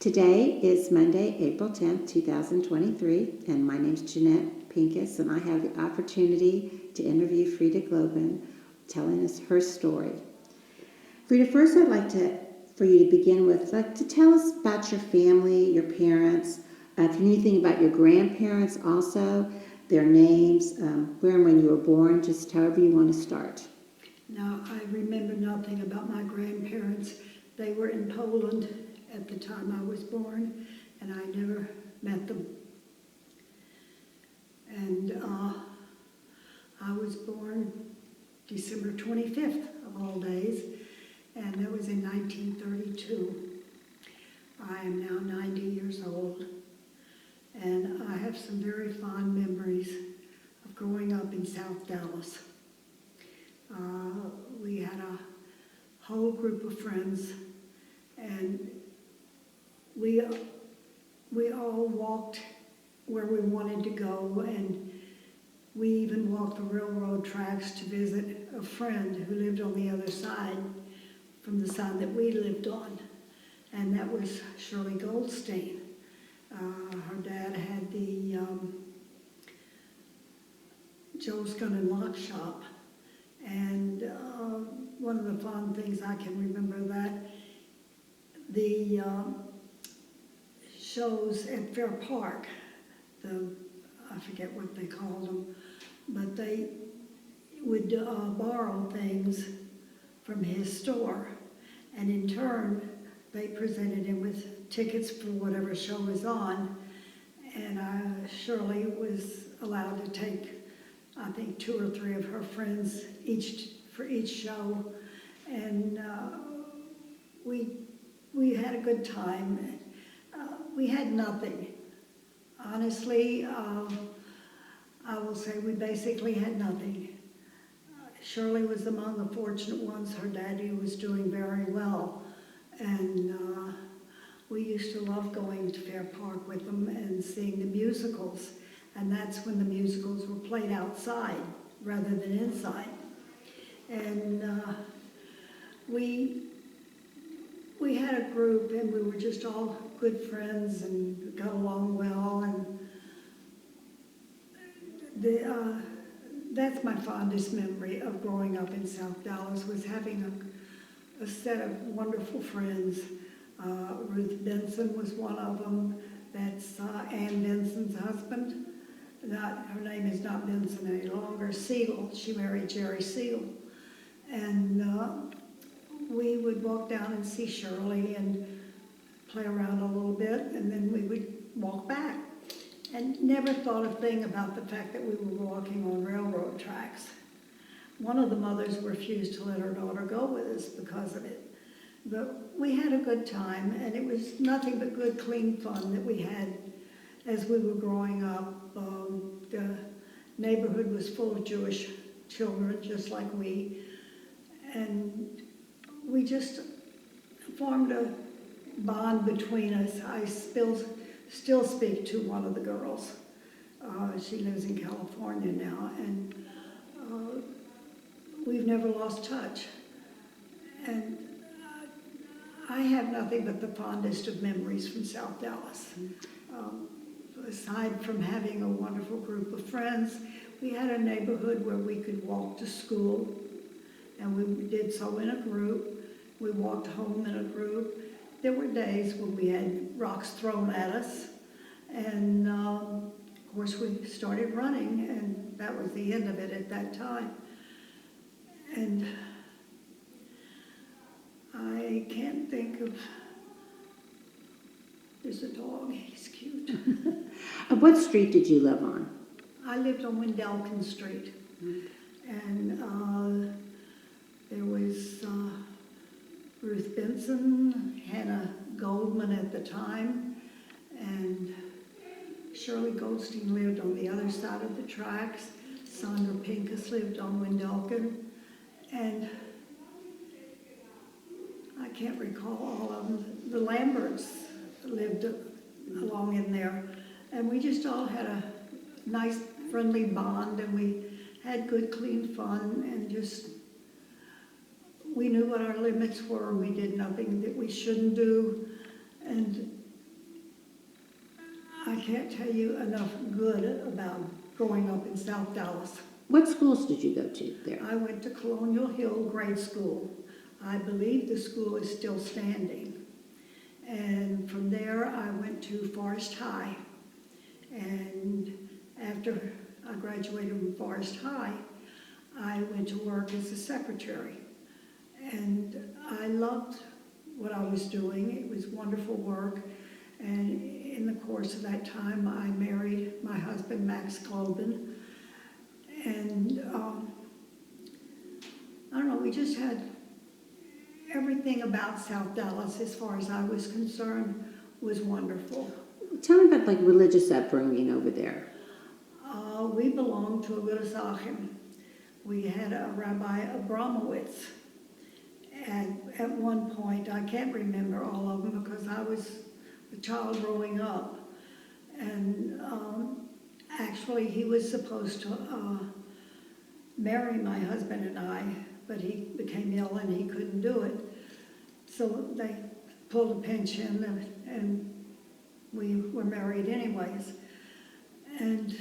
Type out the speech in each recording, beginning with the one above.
Today is Monday, April 10th, 2023, and my name is Jeanette, Pincus, and I have the opportunity to interview Frieda Glauben, telling us her story. Frieda, first I'd like for you to begin with, to tell us about your family, your parents, if you know anything about your grandparents also, their names, where and when you were born, just however you want to start. Now, I remember nothing about my grandparents. They were in Poland at the time I was born, and I never met them. And I was born December 25th of all days, and that was in 1932. I am now 90 years old, and I have some very fond memories of growing up in South Dallas. We had a whole group of friends, and we all walked where we wanted to go, and we even walked the railroad tracks to visit a friend who lived on the other side from the side that we lived on, and that was Shirley Goldstein. Her dad had the Joe's Gun and Lock Shop, and one of the fond things I can remember that the shows at Fair Park, I forget what they called them, but they would borrow things from his store, and in turn they presented him with tickets for whatever show was on, and Shirley was allowed to take, I think, 2 or 3 of her friends for each show, and we had a good time. We had nothing. Honestly, I will say we basically had nothing. Shirley was among the fortunate ones. Her daddy was doing very well, and we used to love going to Fair Park with them and seeing the musicals, and that's when the musicals were played outside rather than inside. And we had a group, and we were just all good friends and got along well, and that's my fondest memory of growing up in South Dallas, was having a set of wonderful friends. Ruth Benson was one of them. That's Ann Benson's husband. Her name is not Benson any longer, Siegel. She married Jerry Siegel. And we would walk down and see Shirley and play around a little bit, and then we would walk back. And never thought a thing about the fact that we were walking on railroad tracks. One of the mothers refused to let her daughter go with us because of it. But we had a good time, and it was nothing but good, clean fun that we had as we were growing up. The neighborhood was full of Jewish children, just like we, and we just formed a bond between us. I still speak to one of the girls. She lives in California now, and we've never lost touch. And I have nothing but the fondest of memories from South Dallas. Aside from having a wonderful group of friends, we had a neighborhood where we could walk to school, and we did so in a group. We walked home in a group. There were days when we had rocks thrown at us, and of course we started running, and that was the end of it at that time. And I can't think of, there's a dog, he's cute. What street did you live on? I lived on Wendelkin Street, and there was Ruth Benson, Hannah Goldman at the time, and Shirley Goldstein lived on the other side of the tracks. Sandra Pincus lived on Wendelkin, and I can't recall all of them. The Lamberts lived along in there, and we just all had a nice, friendly bond, and we had good, clean fun, and just we knew what our limits were. We did nothing that we shouldn't do, and I can't tell you enough good about growing up in South Dallas. What schools did you go to there? I went to Colonial Hill Grade School. I believe the school is still standing. And from there, I went to Forest High. And after I graduated from Forest High, I went to work as a secretary. And I loved what I was doing. It was wonderful work. And in the course of that time, I married my husband, Max Glauben. And I don't know, we just had everything about South Dallas, as far as I was concerned, was wonderful. Tell me about like religious upbringing over there. We belonged to a Wittelsachem. We had a Rabbi Abramowitz. And at one point, I can't remember all of them because I was a child growing up. And actually, he was supposed to marry my husband and I, but he became ill and he couldn't do it. So they pulled a pension and we were married anyways. And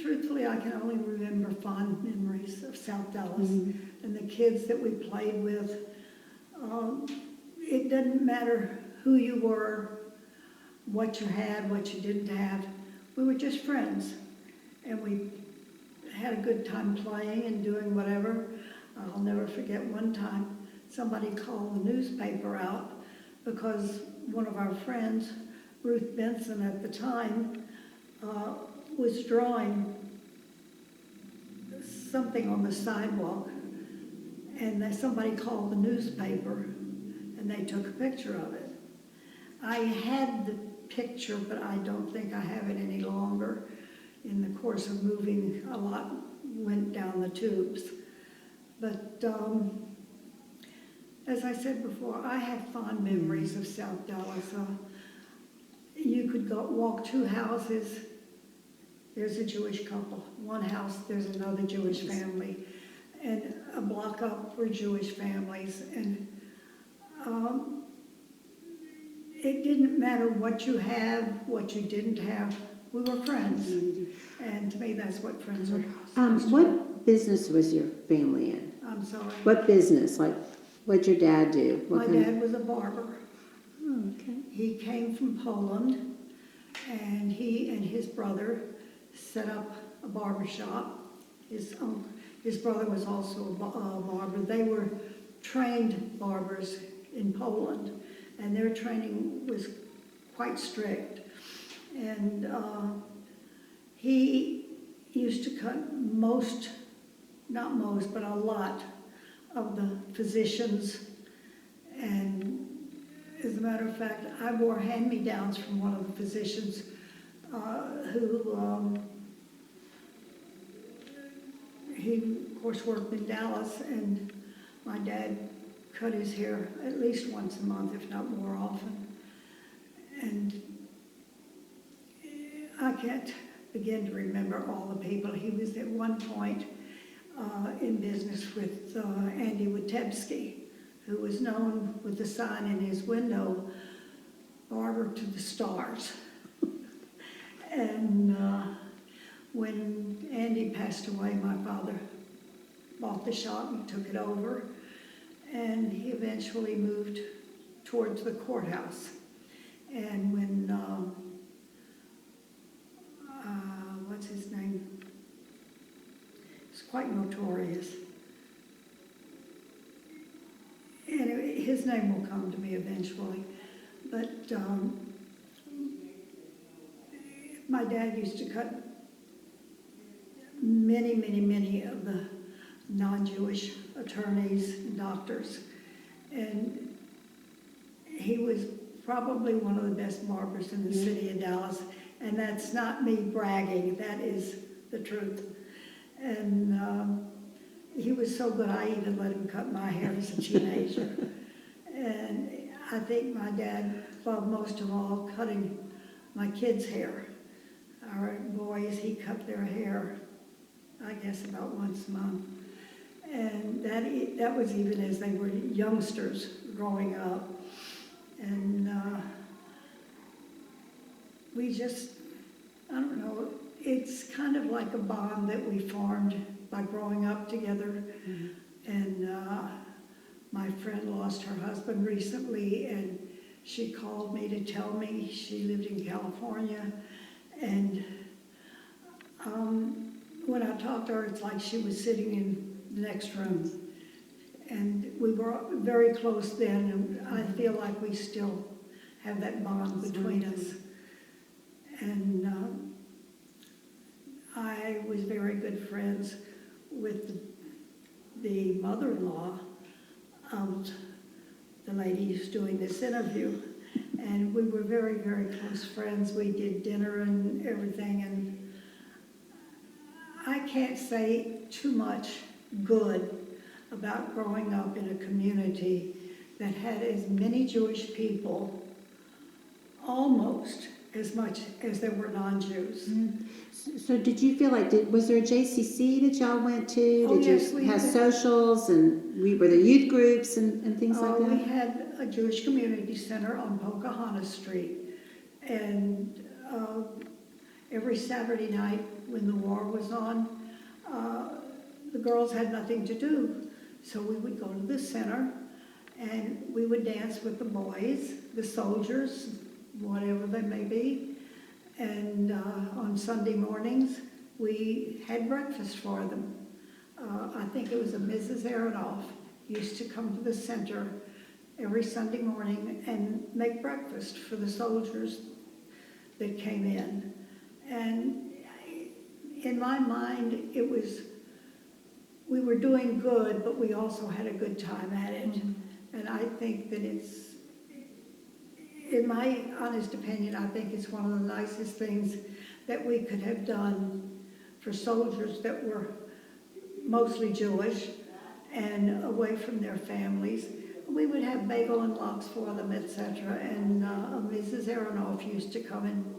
truthfully, I can only remember fond memories of South Dallas and the kids that we played with. It didn't matter who you were, what you had, what you didn't have. We were just friends, and we had a good time playing and doing whatever. I'll never forget one time somebody called the newspaper out because one of our friends, Ruth Benson at the time, was drawing something on the sidewalk, and then somebody called the newspaper and they took a picture of it. I had the picture, but I don't think I have it any longer. In the course of moving, a lot went down the tubes. But as I said before, I have fond memories of South Dallas. You could walk 2 houses, there's a Jewish couple. 1 house, there's another Jewish family. And a block up were Jewish families. And it didn't matter what you had, what you didn't have. We were friends. And to me, that's what friends are supposed to do. What business was your family in? I'm sorry. What business? Like, what'd your dad do? My dad was a barber. Oh, okay. He came from Poland, and he and his brother set up a barber shop. His brother was also a barber. They were trained barbers in Poland, and their training was quite strict. And he used to cut not most, but a lot of the physicians. And as a matter of fact, I wore hand-me-downs from one of the physicians who he, of course, worked in Dallas, and my dad cut his hair at least once a month, if not more often. And I can't begin to remember all the people. He was at one point in business with Andy Witebski, who was known with the sign in his window, "Barber to the Stars." And when Andy passed away, my father bought the shop and took it over, and he eventually moved towards the courthouse. And when, what's his name? It's quite notorious. Anyway, his name will come to me eventually. But my dad used to cut many of the non-Jewish attorneys and doctors. And he was probably one of the best barbers in the city of Dallas. And that's not me bragging, that is the truth. And he was so good, I even let him cut my hair as a teenager. And I think my dad loved most of all cutting my kids' hair. Our boys, he cut their hair, I guess, about once a month. And that was even as they were youngsters growing up. And we just, I don't know, it's kind of like a bond that we formed by growing up together. And my friend lost her husband recently, and she called me to tell me she lived in California. And when I talked to her, it's like she was sitting in the next room. And we were very close then, and I feel like we still have that bond between us. And I was very good friends with the mother-in-law of the lady who's doing this interview. And we were very, very close friends. We did dinner and everything, and I can't say too much good about growing up in a community that had as many Jewish people, almost as much as there were non-Jews. So did you feel like, was there a JCC that y'all went to? Oh, Did yes, you we have did. socials, and were there youth groups and things like We that? had a Jewish community center on Pocahontas Street, and every Saturday night when the war was on, the girls had nothing to do, so we would go to the center and we would dance with the boys, the soldiers, whatever they may be. And on Sunday mornings, we had breakfast for them. I think it was a Mrs. Aronoff used to come to the center every Sunday morning and make breakfast for the soldiers that came in. And in my mind, it was, we were doing good, but we also had a good time at it. And I think that it's, in my honest opinion, I think it's one of the nicest things that we could have done for soldiers that were mostly Jewish and away from their families. We would have bagel and lox for them, etc. And Mrs. Aronoff used to come and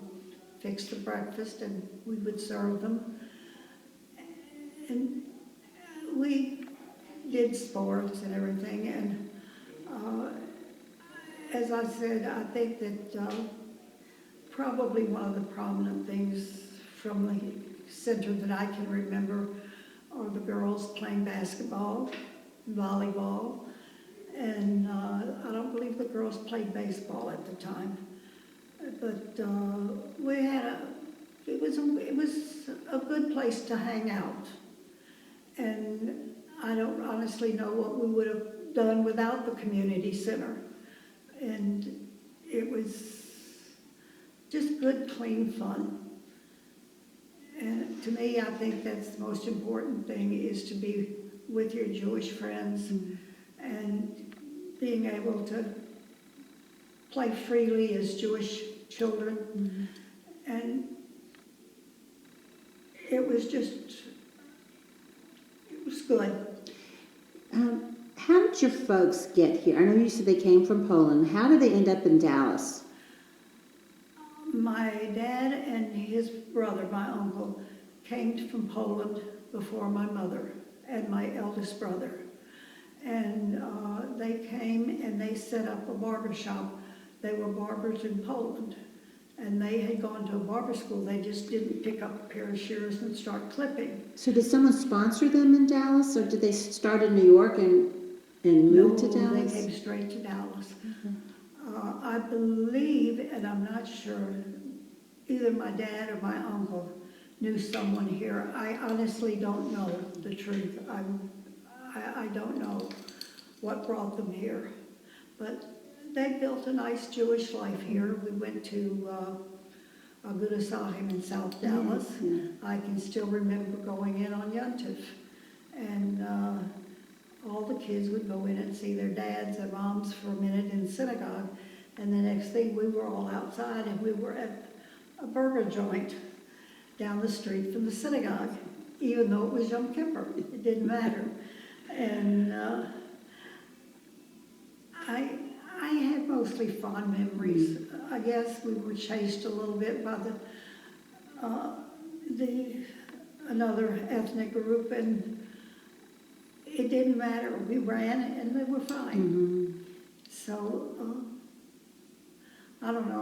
fix the breakfast, and we would serve them. And we did sports and everything. And as I said, I think that probably one of the prominent things from the center that I can remember are the girls playing basketball, volleyball, and I don't believe the girls played baseball at the time. But we had it was a good place to hang out. And I don't honestly know what we would have done without the community center. And it was just good, clean fun. And to me, I think that's the most important thing, is to be with your Jewish friends and being able to play freely as Jewish children. And it was good. How did your folks get here? I know you said they came from Poland. How did they end up in Dallas? My dad and his brother, my uncle, came from Poland before my mother and my eldest brother. And they came and they set up a barber shop. They were barbers in Poland. And they had gone to a barber school. They just didn't pick up a pair of shears and start clipping. So did someone sponsor them in Dallas, or did they start in New York and move to Dallas? They came straight to Dallas. I believe, and I'm not sure, either my dad or my uncle knew someone here. I honestly don't know the truth. I don't know what brought them here. But they built a nice Jewish life here. We went to Agudas Ahim in South Dallas. I can still remember going in on Yontif. And all the kids would go in and see their dads and moms for a minute in synagogue. And the next thing, we were all outside, and we were at a burger joint down the street from the synagogue, even though it was Yom Kippur. It didn't matter. And I had mostly fond memories. I guess we were chased a little bit by another ethnic group, and it didn't matter. We ran, and they were fine. So I don't know,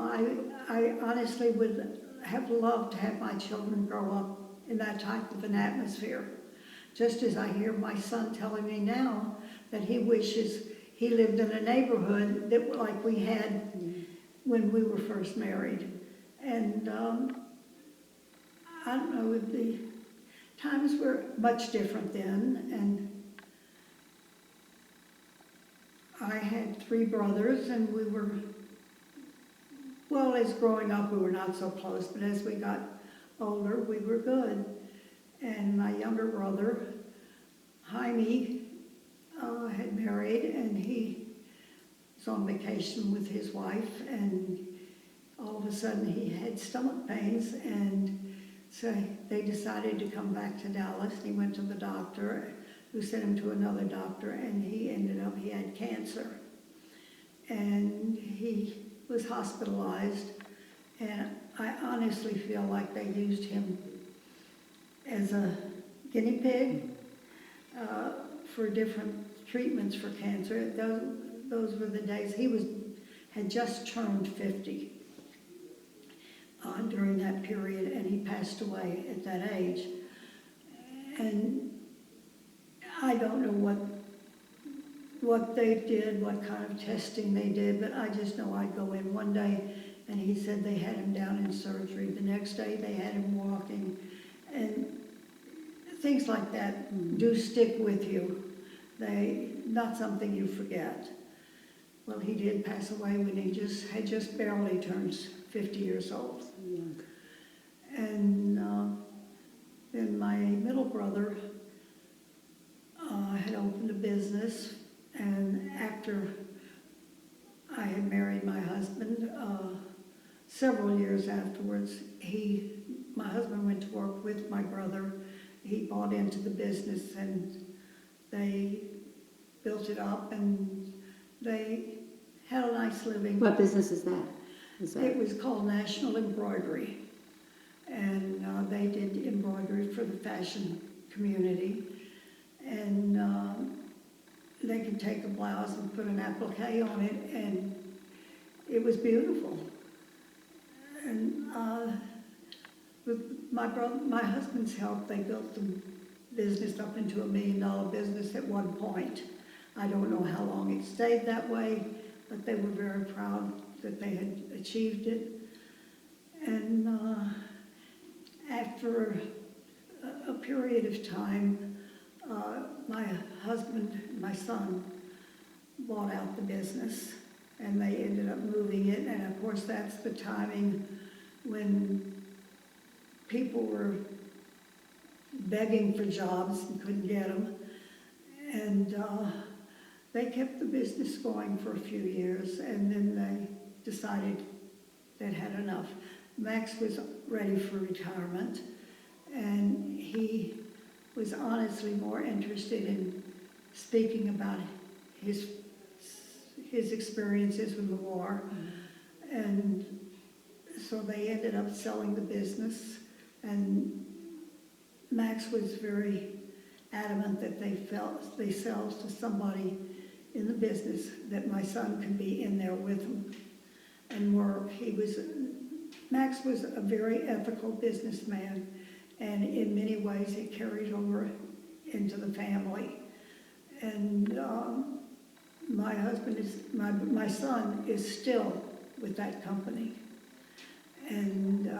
I honestly would have loved to have my children grow up in that type of an atmosphere. Just as I hear my son telling me now that he wishes he lived in a neighborhood that like we had when we were first married. And I don't know, the times were much different then, and I had 3 brothers, and we were, well, as growing up we were not so close, but as we got older we were good. And my younger brother, Jaime, had married, and he was on vacation with his wife, and all of a sudden he had stomach pains, and so they decided to come back to Dallas. He went to the doctor, who sent him to another doctor, and he had cancer. And he was hospitalized, and I honestly feel like they used him as a guinea pig for different treatments for cancer. Those were the days. Had just turned 50 during that period, and he passed away at that age. And I don't know what they did, what kind of testing they did, but I just know I'd go in one day and he said they had him down in surgery. The next day they had him walking, and things like that do stick with you. Not something you forget. Well, he did pass away when he had just barely turned 50 years old. Yeah. And then my middle brother had opened a business, and after I had married my husband, several years afterwards, my husband went to work with my brother. He bought into the business, and they built it up, and they had a nice living. What business is that? It was called National Embroidery, and they did embroidery for the fashion community. And they could take a blouse and put an applique on it, and it was beautiful. And with my husband's help, they built the business up into $1 million business at one point. I don't know how long it stayed that way, but they were very proud that they had achieved it. And after a period of time, my husband and my son bought out the business, and they ended up moving it. And of course, that's the timing when people were begging for jobs and couldn't get them. And they kept the business going for a few years, and then they decided they'd had enough. Max was ready for retirement, and he was honestly more interested in speaking about his experiences with the war. And so they ended up selling the business, and Max was very adamant that they sell to somebody in the business, that my son could be in there with him and work. Max was a very ethical businessman, and in many ways it carried over into the family. And my son is still with that company, and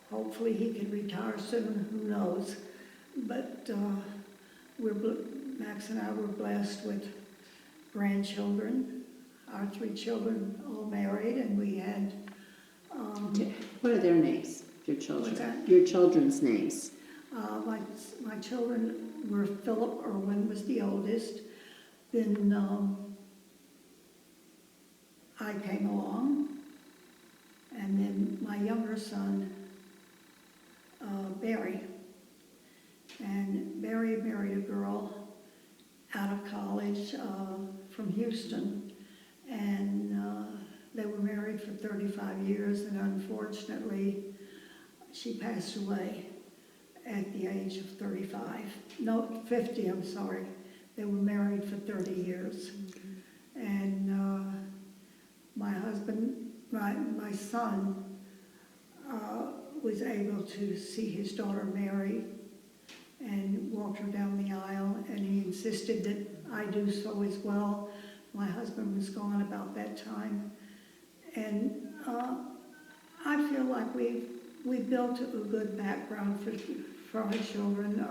hopefully he can retire soon, who knows. But Max and I were blessed with grandchildren, our 3 children all married, and we had... What are their names, your children? What's that? Your children's names. My children were Philip Irwin was the oldest. Then I came along, and then my younger son, Barry. And Barry married a girl out of college from Houston, and they were married for 35 years, and unfortunately she passed away at the age of 35. No, 50, I'm sorry. They were married for 30 years. And my husband my son was able to see his daughter married and walked her down the aisle, and he insisted that I do so as well. My husband was gone about that time. And I feel like we built a good background for our children.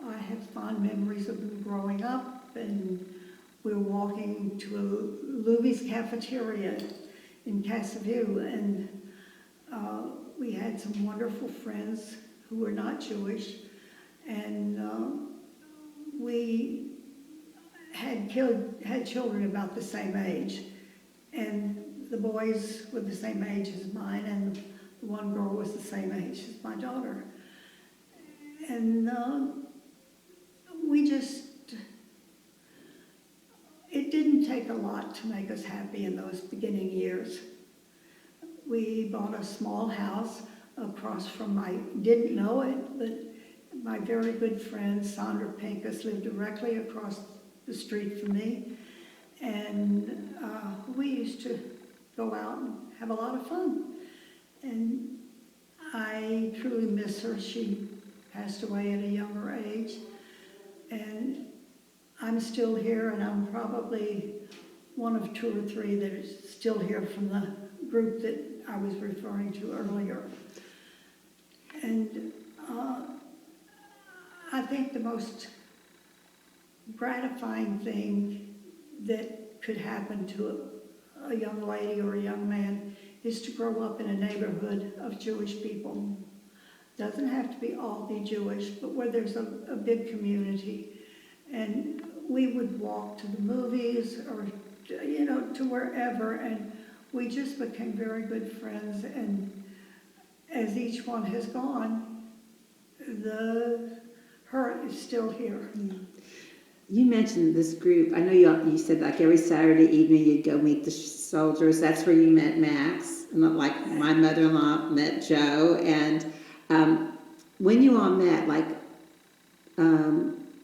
I have fond memories of them growing up, and we were walking to Louie's cafeteria in Cassaview, and we had some wonderful friends who were not Jewish, and we had children about the same age, and the boys were the same age as mine, and the one girl was the same age as my daughter. And it didn't take a lot to make us happy in those beginning years. We bought a small house across from didn't know it, but my very good friend Sandra Pincus lived directly across the street from me. And we used to go out and have a lot of fun. And I truly miss her. She passed away at a younger age. And I'm still here, and I'm probably one of two or three that is still here from the group that I was referring to earlier. And I think the most gratifying thing that could happen to a young lady or a young man is to grow up in a neighborhood of Jewish people. Doesn't have to all be Jewish, but where there's a big community. And we would walk to the movies or, to wherever, and we just became very good friends. And as each one has gone, the hurt is still here. Yeah. You mentioned this group. I know you said like every Saturday evening you'd go meet the soldiers. That's where you met Max. And like my mother-in-law met Joe. And when you all met,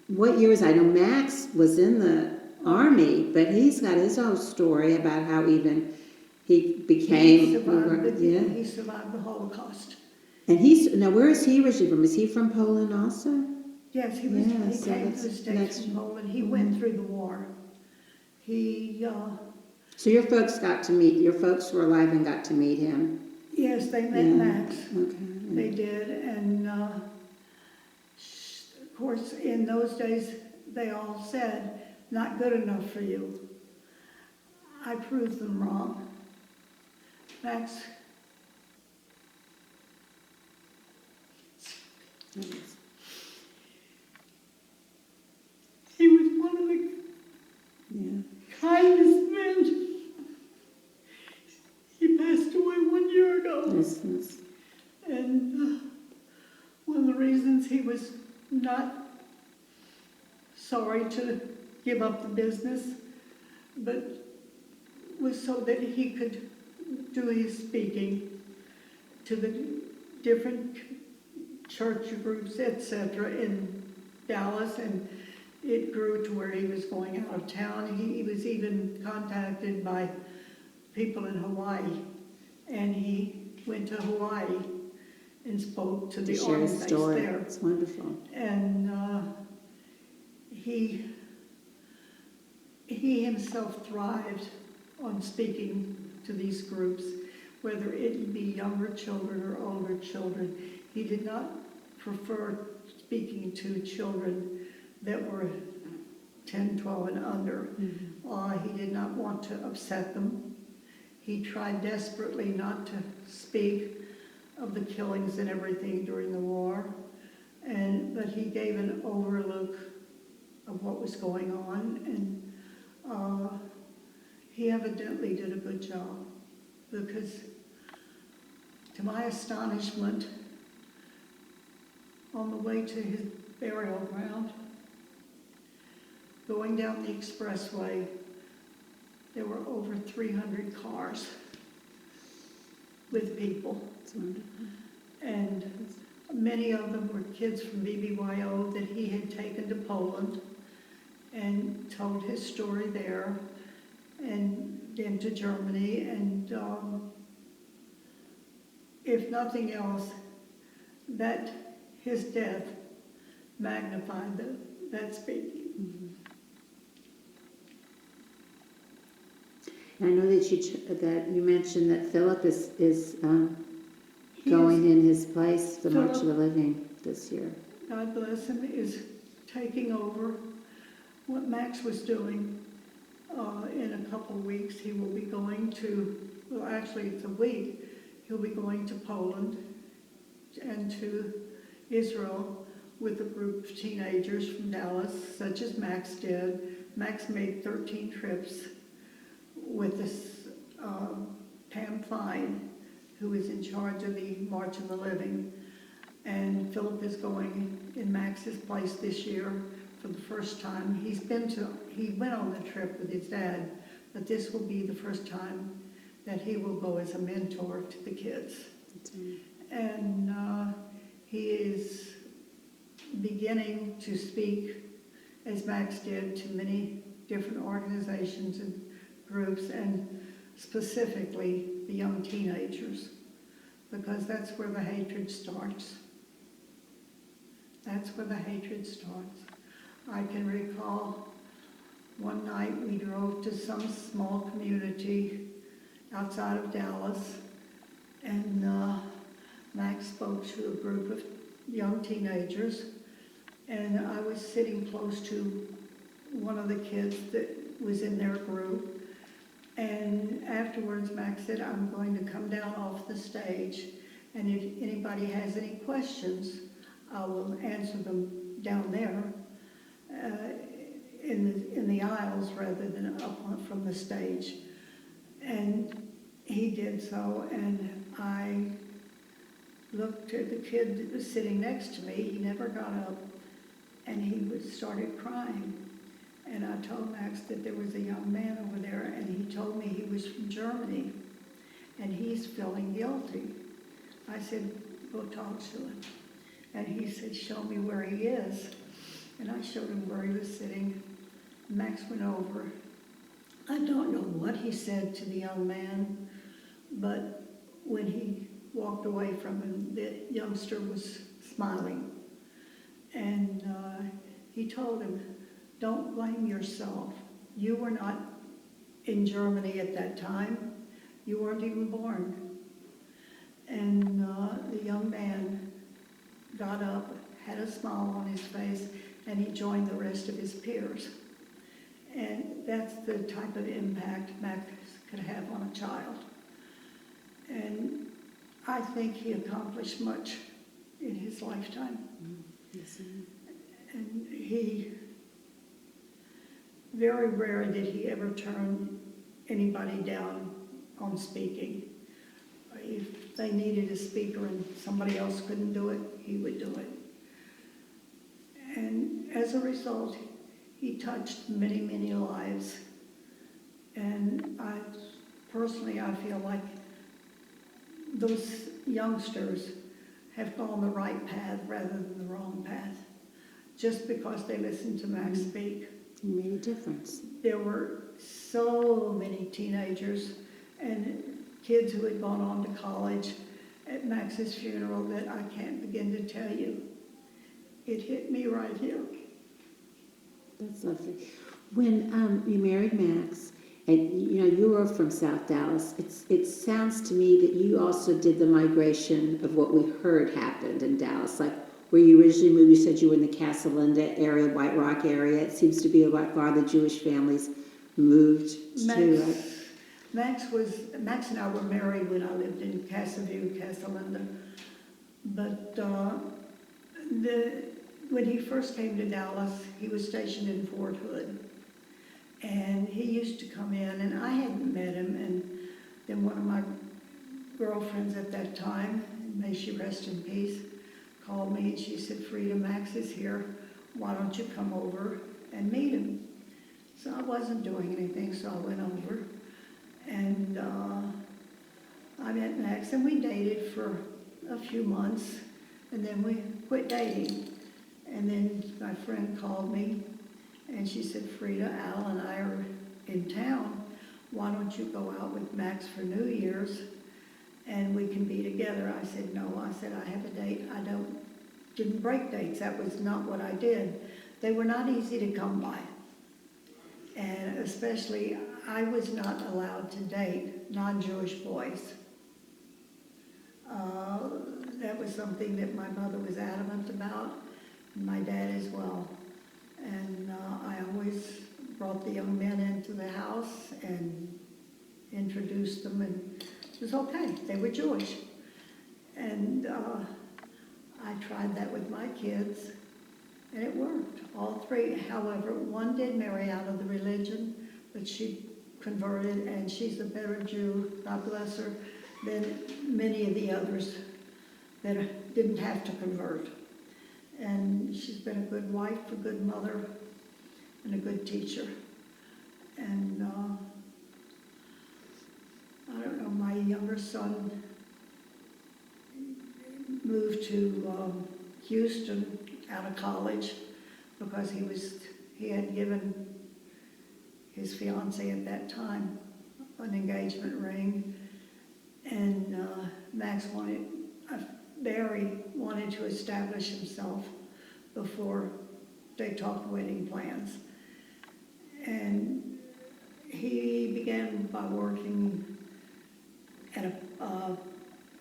what years? I know Max was in the Army, but he's got his own story about how even he became... He survived the Holocaust. And now where is he originally from? Is he from Poland also? Yes, he came to the States from Poland. He went through the war. So your folks were alive and got to meet him? Yes, they met Max. Okay. They did, and of course, in those days, they all said, "Not good enough for you." I proved them wrong. Max. He was one of the kindest men. He passed away 1 year ago. Yes. And one of the reasons he was not sorry to give up the business, but was so that he could do his speaking to the different church groups, etc., in Dallas, and it grew to where he was going out of town. He was even contacted by people in Hawaii, and he went to Hawaii and spoke to the Army base there. It's wonderful. And he himself thrived on speaking to these groups, whether it be younger children or older children. He did not prefer speaking to children that were 10, 12, and under. Mm-hmm. He did not want to upset them. He tried desperately not to speak of the killings and everything during the war, but he gave an overlook of what was going on, and he evidently did a good job, because to my astonishment, on the way to his burial ground, going down the expressway, there were over 300 cars with people. That's wonderful. And many of them were kids from BBYO that he had taken to Poland and told his story there. And into Germany, and if nothing else, that his death magnified that speaking. And I know that you mentioned that Philip is He going is- in his place, the March of the Philip- Living this year. God bless him, is taking over what Max was doing. In a couple of weeks, he will be going to, well, actually, it's a week, he'll be going to Poland and to Israel with a group of teenagers from Dallas, such as Max did. Max made 13 trips with this Pam Fine, who is in charge of the March of the Living. And Philip is going in Max's place this year for the first time. He went on the trip with his dad, but this will be the first time that he will go as a mentor to the kids. And he is beginning to speak, as Max did, to many different organizations and groups, and specifically the young teenagers, because that's where the hatred starts. That's where the hatred starts. I can recall one night we drove to some small community outside of Dallas, and Max spoke to a group of young teenagers, and I was sitting close to one of the kids that was in their group, and afterwards Max said, "I'm going to come down off the stage, and if anybody has any questions, I will answer them down there in the aisles rather than up from the stage." And he did so, and I looked at the kid that was sitting next to me. He never got up, and he started crying. And I told Max that there was a young man over there, and he told me he was from Germany, and he's feeling guilty. I said, "Go talk to him." And he said, "Show me where he is." And I showed him where he was sitting. Max went over. I don't know what he said to the young man, but when he walked away from him, the youngster was smiling. And he told him, "Don't blame yourself. You were not in Germany at that time. You weren't even born." And the young man got up, had a smile on his face, and he joined the rest of his peers. And that's the type of impact Max could have on a child. And I think he accomplished much in his lifetime. Yes, And very rare did he ever turn anybody down on speaking. If they needed a speaker and somebody else couldn't do it, he would do it. And as a result, he touched many, many lives. And I feel like those youngsters have gone the right path rather than the wrong path, just because they listened to Max speak. It made a difference. There were so many teenagers and kids who had gone on to college at Max's funeral that I can't begin to tell you. It hit me right here. That's lovely. When you married Max, and you were from South Dallas, it sounds to me that you also did the migration of what we heard happened in Dallas, like where you originally moved. You said you were in the Casa Linda area, White Rock area. It seems to be a lot of the Jewish families moved to. Max and I were married when I lived in Casa View, Casa Linda. But when he first came to Dallas, he was stationed in Fort Hood. And he used to come in, and I hadn't met him, and then one of my girlfriends at that time, may she rest in peace, called me and she said, "Frieda, Max is here. Why don't you come over and meet him?" So I wasn't doing anything, so I went over. And I met Max, and we dated for a few months, and then we quit dating. And then my friend called me, and she said, "Frieda, Al and I are in town. why don't you go out with Max for New Year's and we can be together? I said, no. I said, I have a date. Didn't break dates. That was not what I did. They were not easy to come by. And especially, I was not allowed to date non-Jewish boys. That was something that my mother was adamant about, and my dad as well. And I always brought the young men into the house and introduced them, and it was okay. They were Jewish. And I tried that with my kids, and it worked. All three. However, one did marry out of the religion, but she converted, and she's a better Jew, God bless her, than many of the others that didn't have to convert. And she's been a good wife, a good mother, and a good teacher. And I don't know, my younger son moved to Houston out of college because he had given his fiancée at that time an engagement ring, and Barry wanted to establish himself before they talked wedding plans. And he began by working at a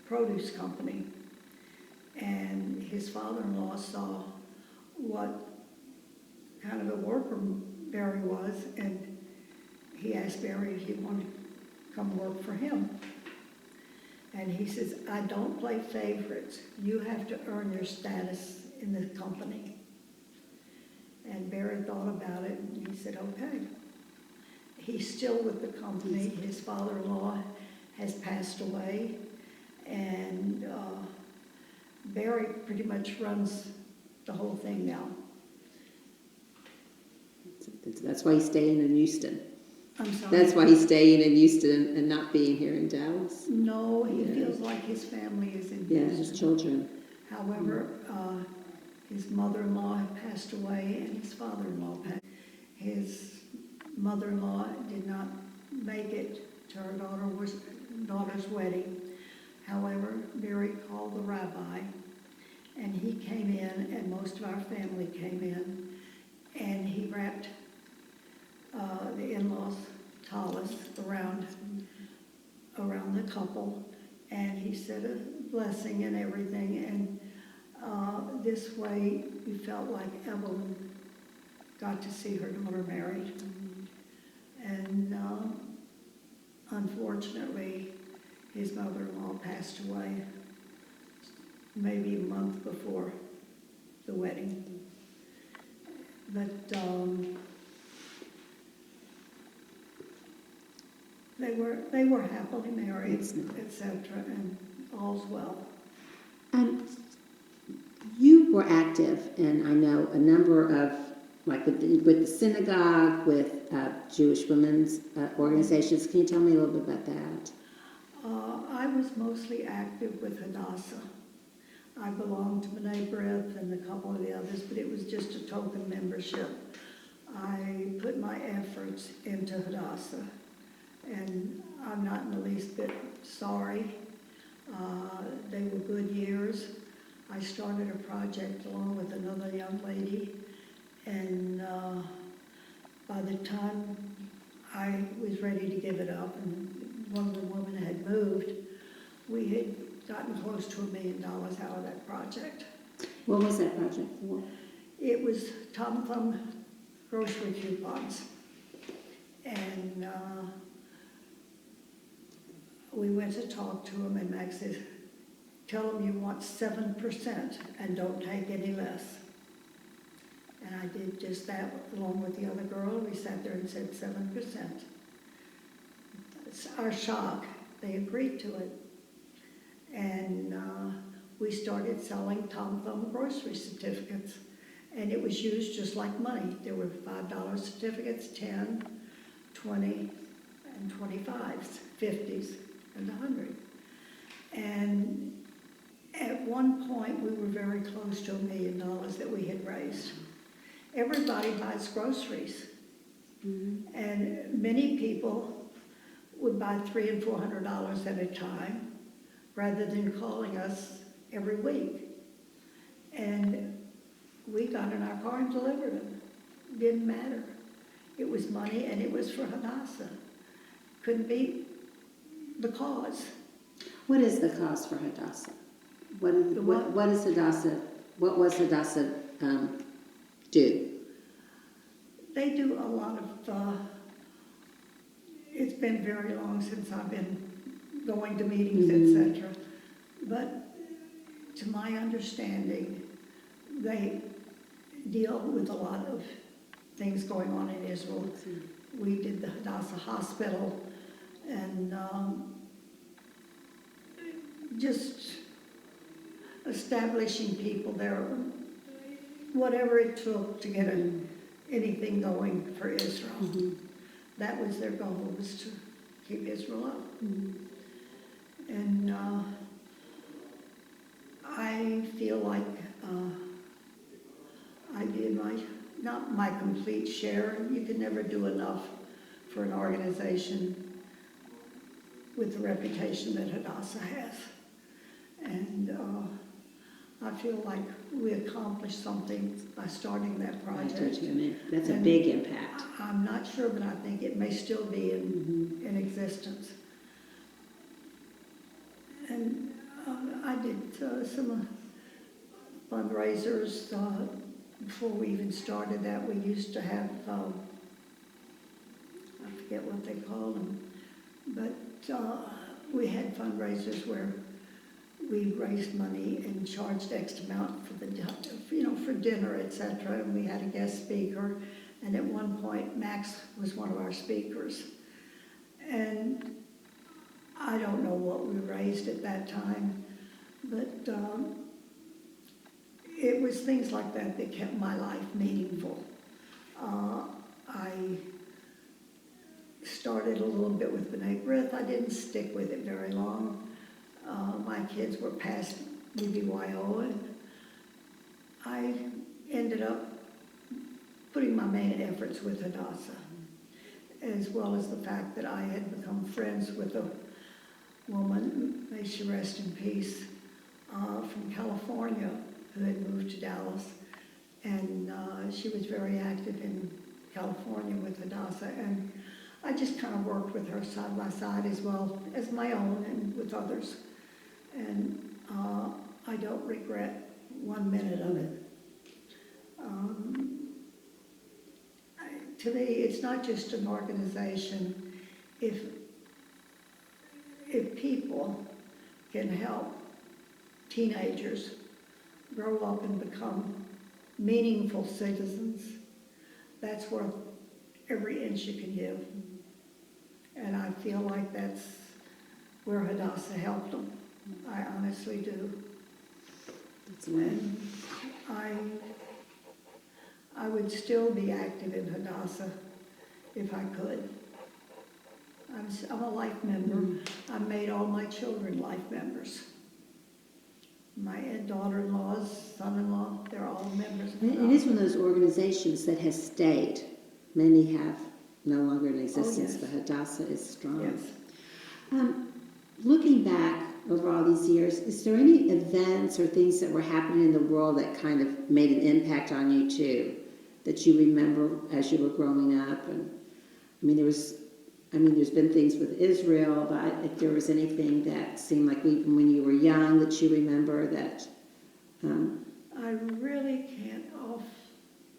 produce company. And his father-in-law saw what kind of a worker Barry was, and he asked Barry if he wanted to come work for him. And he says, I don't play favorites. You have to earn your status in the company. And Barry thought about it, and he said, okay. He's still with the company. His father-in-law has passed away, and Barry pretty much runs the whole thing now. That's why he's staying in Houston. I'm sorry. That's why he's staying in Houston and not being here in Dallas. No, he feels like his family is in Houston. Yeah, his children. However, his mother-in-law had passed away, and his father-in-law passed. His mother-in-law did not make it to her daughter's wedding. However, Barry called the rabbi, and he came in, and most of our family came in, and he wrapped the in-laws' tallis around the couple, and he said a blessing and everything, and this way we felt like Evelyn got to see her daughter married. And unfortunately, his mother-in-law passed away maybe a month before the wedding. But they were happily married, etc., and all's well. You were active in, I know, a number of, like with the synagogue, with Jewish women's organizations. Can you tell me a little bit about that? I was mostly active with Hadassah. I belonged to B'nai B'rith and a couple of the others, but it was just a token membership. I put my efforts into Hadassah, and I'm not in the least bit sorry. They were good years. I started a project along with another young lady, and by the time I was ready to give it up, and one of the women had moved, we had gotten close to $1 million out of that project. What was that project for? It was Tom Thumb grocery coupons. And we went to talk to him, and Max said, tell him you want 7% and don't take any less. And I did just that along with the other girl. We sat there and said 7%. It's our shock, they agreed to it. And we started selling Tom Thumb grocery certificates. And it was used just like money. There were $5 certificates, 10, 20, and 25s, 50s, and 100. And at one point, we were very close to $1 million that we had raised. Everybody buys groceries. Mm-hmm. And many people would buy $300 and $400 at a time, rather than calling us every week. And we got in our car and delivered them. Didn't matter. It was money, and it was for Hadassah. Couldn't beat the cause. What is the cause for Hadassah? What is Hadassah? What was Hadassah do? They do a lot of, it's been very long since I've been going to meetings, etc. But to my understanding, they deal with a lot of things going on in Israel. We did the Hadassah Hospital, and just establishing people there, whatever it took to get anything going for Israel. That was their goal, was to keep Israel up. And I feel like I did not my complete share. You can never do enough for an organization with the reputation that Hadassah has. And I feel like we accomplished something by starting that project. That's a big impact. I'm not sure, but I think it may still be in existence. And I did some fundraisers before we even started that. We used to have, I forget what they called them, but we had fundraisers where we raised money and charged X amount for for dinner, etc. And we had a guest speaker, and at one point Max was one of our speakers. And I don't know what we raised at that time, but it was things like that that kept my life meaningful. I started a little bit with B'nai B'rith. I didn't stick with it very long. My kids were past BBYO, and I ended up putting my main efforts with Hadassah, as well as the fact that I had become friends with a woman, may she rest in peace, from California, who had moved to Dallas, and she was very active in California with Hadassah, and I just kind of worked with her side by side, as well as my own and with others. And I don't regret 1 minute of it. To me, it's not just an organization. If people can help teenagers grow up and become meaningful citizens, that's worth every inch you can give. And I feel like that's where Hadassah helped them. I honestly do. And I would still be active in Hadassah if I could. I'm a life member. I made all my children life members. My daughter-in-laws, son-in-law, they're all members of Hadassah. It is one of those organizations that has stayed. Many have no longer in existence, but Hadassah is strong. Yes. Looking back over all these years, is there any events or things that were happening in the world that kind of made an impact on you too, that you remember as you were growing up? And there's been things with Israel, but if there was anything that seemed like even when you were young that you remember that. I really can't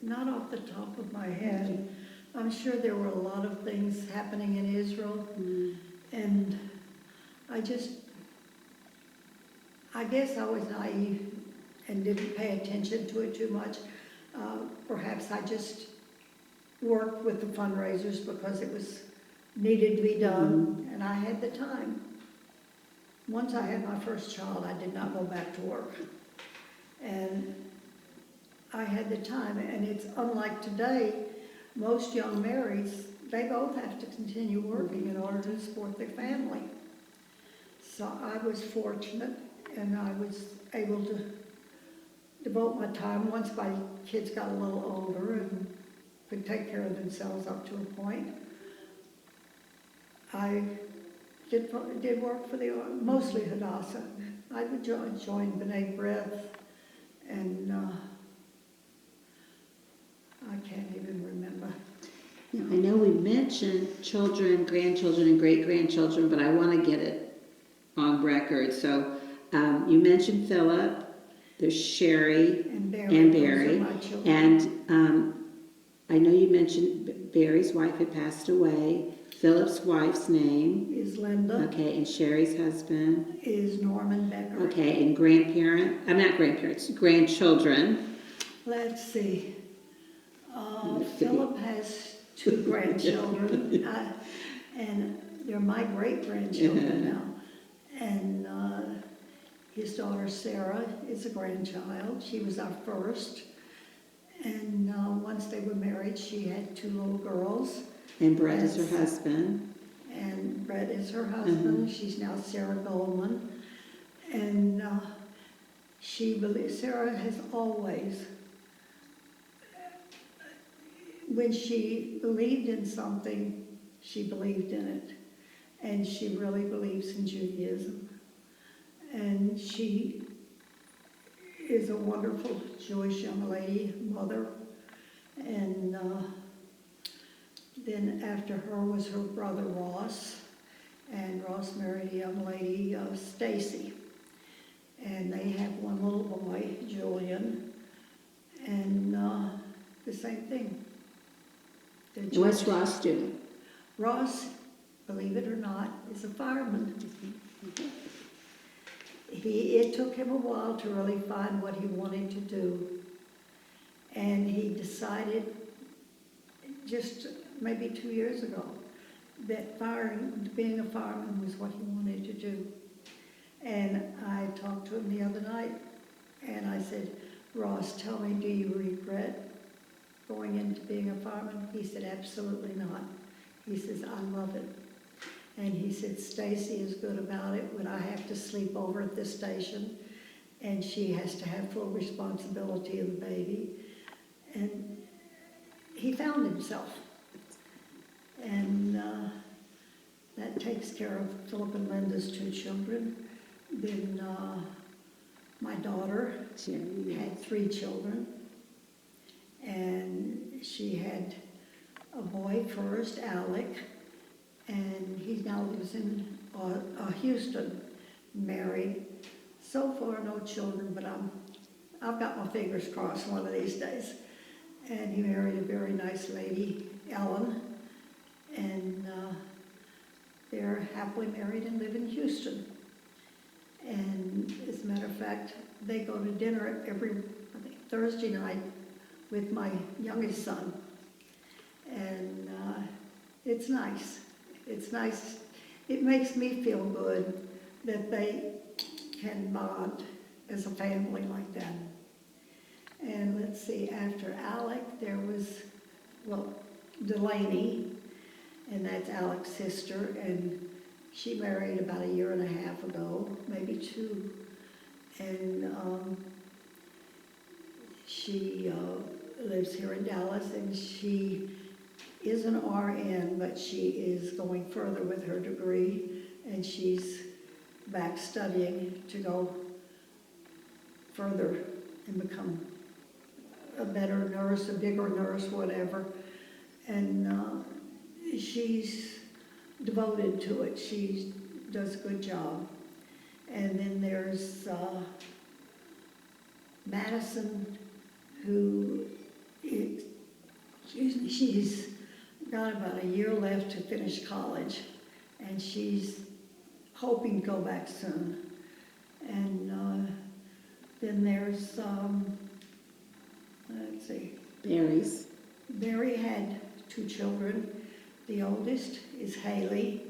not off the top of my head. I'm sure there were a lot of things happening in Israel, and I guess I was naive and didn't pay attention to it too much. Perhaps I just worked with the fundraisers because it was needed to be done, and I had the time. Once I had my first child, I did not go back to work. And I had the time, and it's unlike today. Most young marrieds, they both have to continue working in order to support their family. So I was fortunate, and I was able to devote my time once my kids got a little older and could take care of themselves up to a point. I did work for mostly Hadassah. I would join B'nai B'rith, and I can't even remember. Now, I know we mentioned children, grandchildren, and great-grandchildren, but I want to get it on record. So you mentioned Philip, there's Sherry, And and Those Barry. are my children. And I know you mentioned Barry's wife had passed away. Philip's wife's name. Is Linda. Okay, and Sherry's husband. Is Norman Becker. Okay, and grandchildren. Let's see. Philip has 2 grandchildren, and they're my great-grandchildren now. And his daughter Sarah is a grandchild. She was our first. And once they were married, she had 2 little girls. And Brett is her husband. And Brett is her husband. She's now Sarah Goldman. And Sarah has always, when she believed in something, she believed in it. And she really believes in Judaism. And she is a wonderful Jewish young lady, mother. And then after her was her brother Ross. And Ross married a young lady, Stacy. And they have 1 little boy, Julian. And the same thing. What's Ross doing? Ross, believe it or not, is a fireman. It took him a while to really find what he wanted to do. And he decided just maybe 2 years ago that being a fireman was what he wanted to do. And I talked to him the other night, and I said, Ross, tell me, do you regret going into being a fireman? He said, absolutely not. He says, I love it. And he said, Stacy is good about it when I have to sleep over at this station, and she has to have full responsibility of the baby. And he found himself. And that takes care of Philip and Linda's 2 children. Then my daughter had 3 children. And she had a boy first, Alec, and he now lives in Houston, married. So far, no children, but I've got my fingers crossed one of these days. And he married a very nice lady, Ellen, and they're happily married and live in Houston. And as a matter of fact, they go to dinner every Thursday night with my youngest son. And it's nice. It's nice. It makes me feel good that they can bond as a family like that. And let's see, after Alec, there was, Delaney, and that's Alec's sister, and she married about 1.5 years ago, maybe 2. And she lives here in Dallas, and she is an RN, but she is going further with her degree, and she's back studying to go further and become a better nurse, a bigger nurse, whatever. And she's devoted to it. She does a good job. And then there's Madison, who she's got about 1 year left to finish college, and she's hoping to go back soon. And then there's, let's see. Barry had 2 children. The oldest is Haley,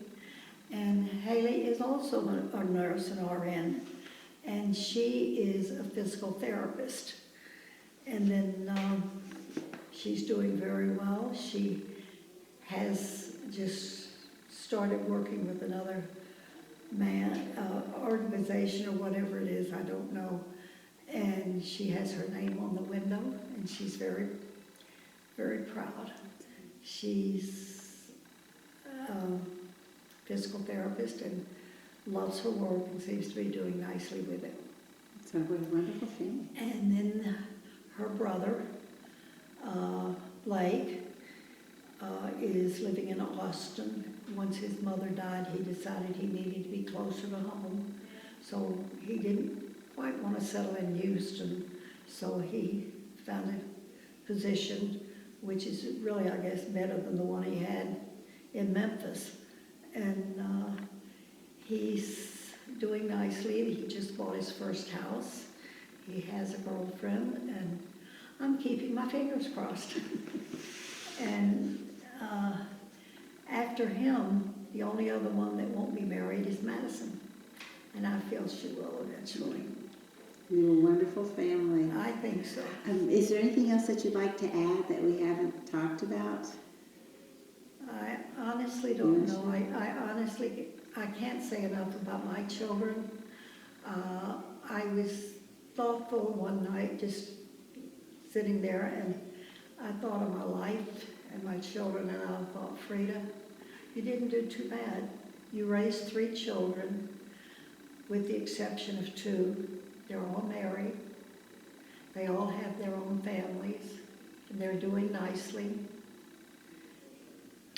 and Haley is also a nurse, an RN, and she is a physical therapist. And then she's doing very well. She has just started working with another organization or whatever it is, I don't know. And she has her name on the window, and she's very, very proud. She's physical therapist and loves her work and seems to be doing nicely with it. So what a wonderful family. And then her brother, Blake, is living in Austin. Once his mother died, he decided he needed to be closer to home. So he didn't quite want to settle in Houston. So he found a position, which is really, I guess, better than the one he had in Memphis. And he's doing nicely. He just bought his first house. He has a girlfriend, and I'm keeping my fingers crossed. And after him, the only other one that won't be married is Madison. And I feel she will eventually. You're a wonderful family. I think so. Is there anything else that you'd like to add that we haven't talked about? I honestly don't know. I can't say enough about my children. I was thoughtful one night, just sitting there, and I thought of my life and my children, and I thought, Frieda, you didn't do too bad. You raised 3 children, with the exception of 2. They're all married. They all have their own families, and they're doing nicely.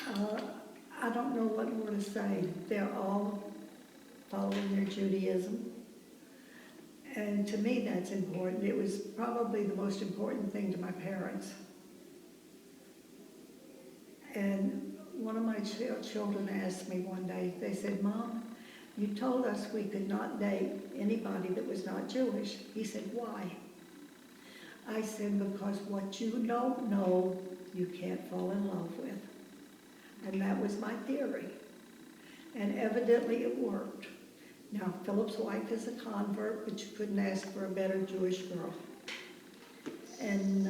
I don't know what more to say. They're all following their Judaism. And to me, that's important. It was probably the most important thing to my parents. And one of my children asked me one day, they said, Mom, you told us we could not date anybody that was not Jewish. He said, why? I said, because what you don't know, you can't fall in love with. And that was my theory. And evidently it worked. Now, Philip's wife is a convert, but you couldn't ask for a better Jewish girl. And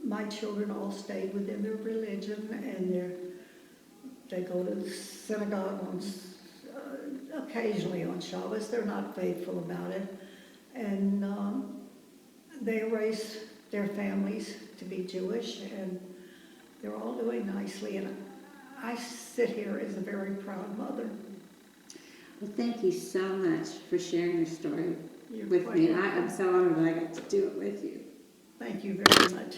my children all stayed within their religion, and they go to the synagogue occasionally on Shabbos. They're not faithful about it. And they raise their families to be Jewish, and they're all doing nicely. And I sit here as a very proud mother. Well, thank you so much for sharing your story You're with quite me. welcome. I'm so honored that I got to do it with you. Thank you very much.